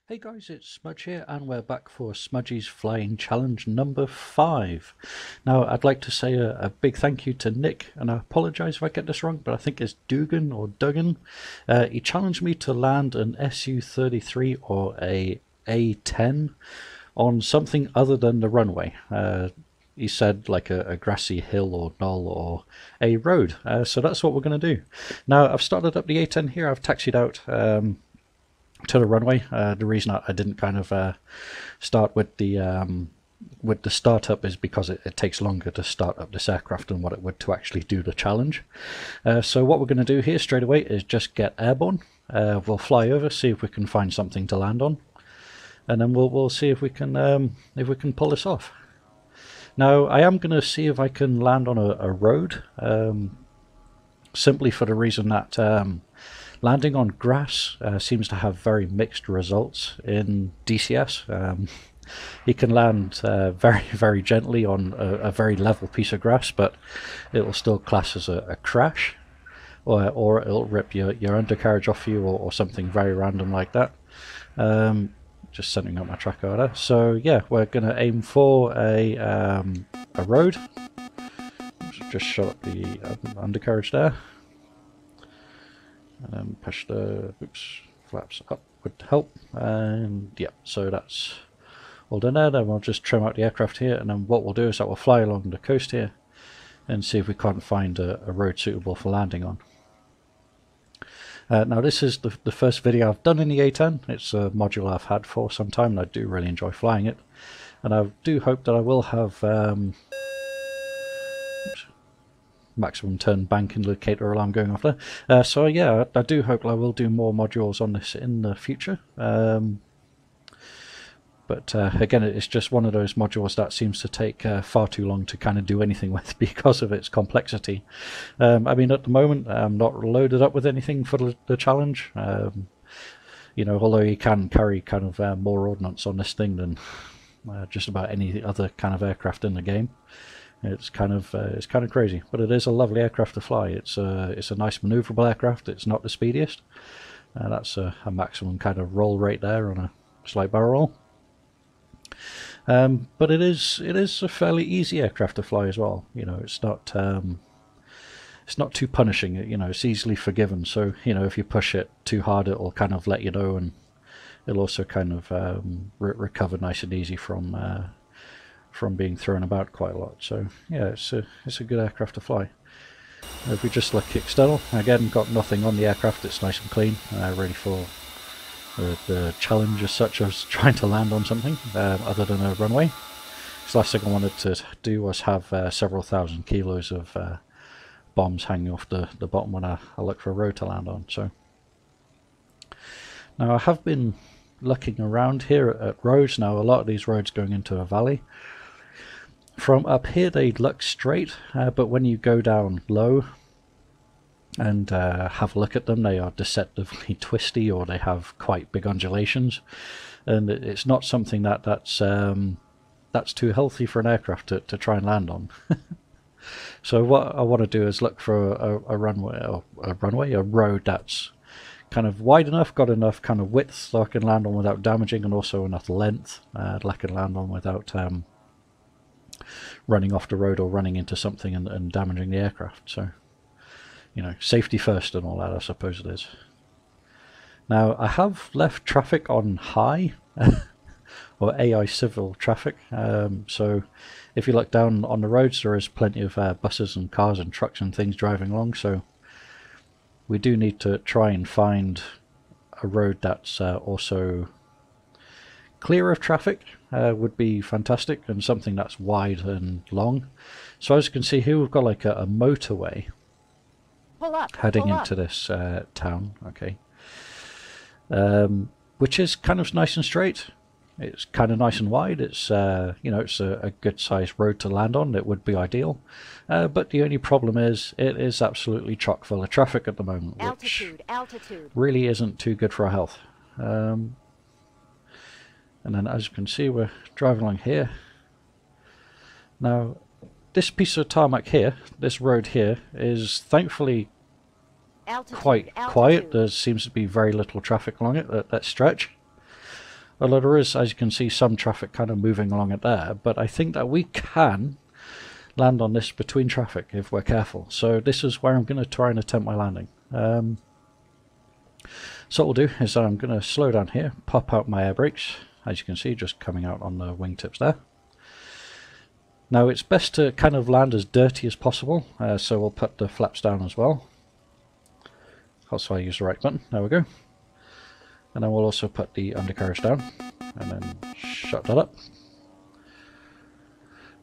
Hey guys, it's Smudge here and we're back for Smudges Flying Challenge number 5. Now I'd like to say a big thank you to Nick, and I apologise if I get this wrong, but I think it's Dugan or Dugan. He challenged me to land an Su-33 or a A-10 on something other than the runway. He said like a grassy hill or knoll or a road, so that's what we're going to do. Now I've started up the A-10 here, I've taxied out to the runway. The reason I didn't kind of start with the startup is because it takes longer to start up this aircraft than what it would to actually do the challenge. So what we're going to do here straight away is just get airborne. We'll fly over, see if we can find something to land on, and then we'll see if we can pull this off. Now I am going to see if I can land on a road, simply for the reason that landing on grass seems to have very mixed results in DCS. You can land very, very gently on a very level piece of grass, but it will still class as a crash, or it'll rip your undercarriage off you, or something very random like that. Just sending out my track order. So yeah, we're going to aim for a road. Just shut up the undercarriage there. And then push the flaps up would help, and yeah, so that's all done there. Then we'll just trim out the aircraft here, and then what we'll do is that we'll fly along the coast here and see if we can't find a road suitable for landing on. Now this is the first video I've done in the A-10. It's a module I've had for some time and I do really enjoy flying it, and I do hope that I will have maximum turn bank indicator alarm going off there. So yeah, I do hope I will do more modules on this in the future. But again, it's just one of those modules that seems to take far too long to kind of do anything with because of its complexity. I mean, at the moment, I'm not loaded up with anything for the challenge. You know, although you can carry kind of more ordnance on this thing than just about any other kind of aircraft in the game. It's kind of crazy, but it is a lovely aircraft to fly. It's a nice manoeuvrable aircraft. It's not the speediest. That's a maximum kind of roll rate there on a slight barrel roll. But it is a fairly easy aircraft to fly as well. You know, it's not too punishing. You know, it's easily forgiven. So you know, if you push it too hard, it will kind of let you know, and it'll also kind of recover nice and easy from being thrown about quite a lot. So yeah, it's a good aircraft to fly. If we just look external, again, got nothing on the aircraft. It's nice and clean, ready for the challenge as such as trying to land on something other than a runway. The last thing I wanted to do was have several thousand kilos of bombs hanging off the bottom when I look for a road to land on. So now I have been looking around here at roads. Now a lot of these roads going into a valley. From up here they look straight, but when you go down low and have a look at them, they are deceptively twisty, or they have quite big undulations, and it's not something that's too healthy for an aircraft to try and land on. So what I want to do is look for a road that's kind of wide enough, got enough kind of width so I can land on without damaging, and also enough length that I can land on without running off the road or running into something and damaging the aircraft. So, you know, safety first and all that, I suppose it is. Now, I have left traffic on high, or AI civil traffic, so if you look down on the roads, there is plenty of buses and cars and trucks and things driving along, so we do need to try and find a road that's also clear of traffic. Would be fantastic, and something that's wide and long. So as you can see here, we've got like a motorway heading into this town, okay, which is kind of nice and straight. It's kind of nice and wide. It's you know, it's a good sized road to land on. It would be ideal, but the only problem is it is absolutely chock full of traffic at the moment, which really isn't too good for our health. And then as you can see, we're driving along here. Now this piece of tarmac here, this road here, is thankfully quite quiet. There seems to be very little traffic along it, that stretch. Although there is, as you can see, some traffic kind of moving along it there, but I think that we can land on this between traffic if we're careful. So this is where I'm going to try and attempt my landing. So what we'll do is I'm going to slow down here, pop out my air brakes, as you can see, just coming out on the wingtips there. Now it's best to kind of land as dirty as possible, so we'll put the flaps down as well. Also I use the right button, there we go. And then we'll also put the undercarriage down, and then shut that up.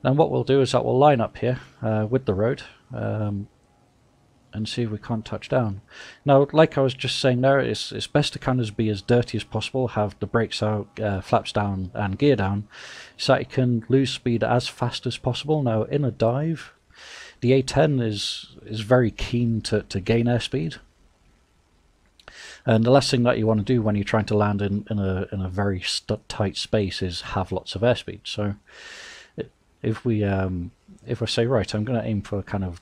Then what we'll do is that we'll line up here with the road, and see if we can't touch down. Now, like I was just saying there, it's best to kind of be as dirty as possible, have the brakes out, flaps down and gear down, so that you can lose speed as fast as possible. Now, in a dive, the A10 is very keen to gain airspeed. And the last thing that you want to do when you're trying to land in a very tight space is have lots of airspeed. So if we say, right, I'm going to aim for kind of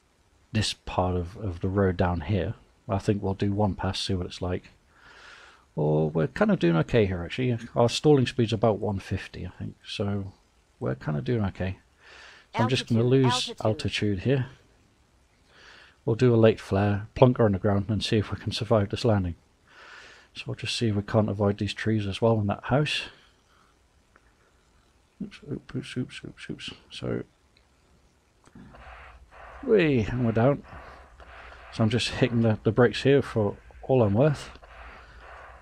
this part of the road down here, I think we'll do one pass, see what it's like. Or we're kind of doing okay here actually. Our stalling speed's about 150, I think, so we're kind of doing okay. So I'm just going to lose altitude here. We'll do a late flare, plonk her on the ground, and see if we can survive this landing. So we'll just see if we can't avoid these trees as well in that house. Oops, oops, oops, oops, oops. So, and we're down. So I'm just hitting the brakes here for all I'm worth.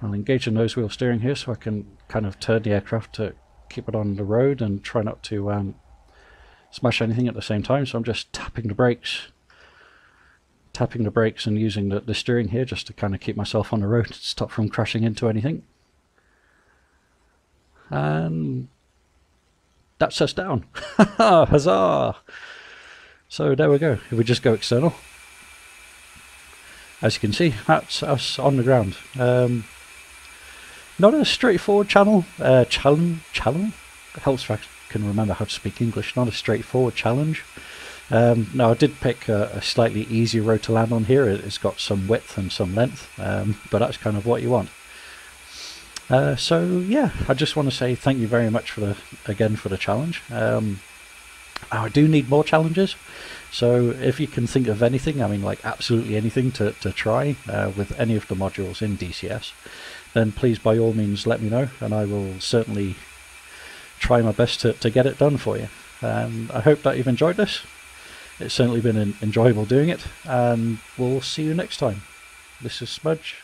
I'll engage the nose wheel steering here so I can kind of turn the aircraft to keep it on the road and try not to smash anything at the same time. So I'm just tapping the brakes and using the steering here just to kind of keep myself on the road to stop from crashing into anything. And that's us down. Huzzah! So there we go. If we just go external, as you can see, that's us on the ground. Not a straightforward challenge. Helps if I can remember how to speak English. Not a straightforward challenge. No, I did pick a slightly easier road to land on here. It's got some width and some length, but that's kind of what you want. So yeah, I just want to say thank you very much for the challenge. I do need more challenges, so if you can think of anything, I mean like absolutely anything to try with any of the modules in DCS, then please by all means let me know, and I will certainly try my best to get it done for you. I hope that you've enjoyed this. It's certainly been enjoyable doing it, and we'll see you next time. This is Smudge,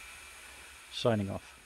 signing off.